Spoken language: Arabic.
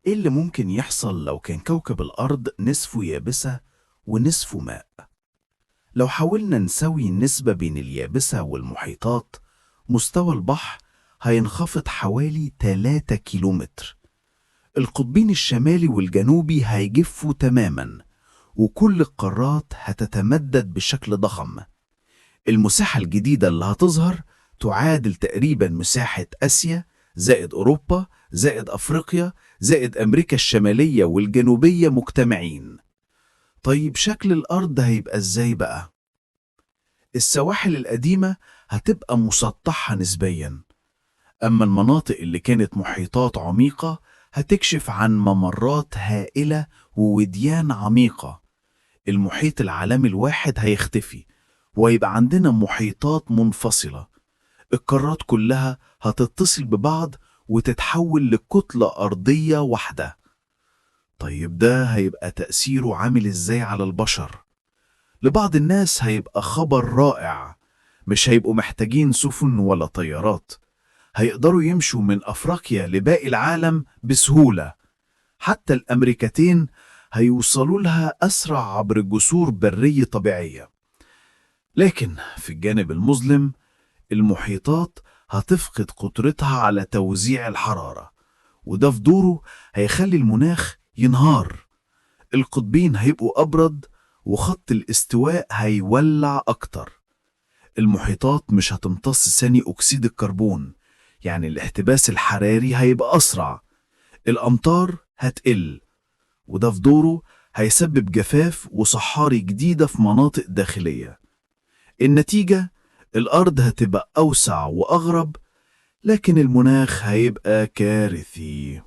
إيه اللي ممكن يحصل لو كان كوكب الأرض نصفه يابسة ونصفه ماء؟ لو حاولنا نسوي النسبة بين اليابسة والمحيطات، مستوى البحر هينخفض حوالي 3 كيلومتر. القطبين الشمالي والجنوبي هيجفوا تماما، وكل القارات هتتمدد بشكل ضخم. المساحة الجديدة اللي هتظهر تعادل تقريبا مساحة آسيا زائد أوروبا زائد أفريقيا زائد أمريكا الشمالية والجنوبية مجتمعين. طيب شكل الأرض هيبقى إزاي بقى؟ السواحل القديمة هتبقى مسطحة نسبيا، أما المناطق اللي كانت محيطات عميقة هتكشف عن ممرات هائلة ووديان عميقة. المحيط العالمي الواحد هيختفي، ويبقى عندنا محيطات منفصلة. القارات كلها هتتصل ببعض وتتحول لكتلة أرضية واحدة. طيب ده هيبقى تأثيره عامل إزاي على البشر؟ لبعض الناس هيبقى خبر رائع، مش هيبقوا محتاجين سفن ولا طيارات، هيقدروا يمشوا من أفريقيا لباقي العالم بسهولة. حتى الأمريكتين هيوصلوا لها أسرع عبر جسور برية طبيعية. لكن في الجانب المظلم، المحيطات هتفقد قدرتها على توزيع الحرارة، وده في دوره هيخلي المناخ ينهار. القطبين هيبقوا أبرد، وخط الاستواء هيولع أكتر. المحيطات مش هتمتص ثاني أكسيد الكربون، يعني الاحتباس الحراري هيبقى أسرع. الأمطار هتقل، وده في دوره هيسبب جفاف وصحاري جديدة في مناطق داخلية. النتيجة، الأرض هتبقى أوسع وأغرب، لكن المناخ هيبقى كارثي.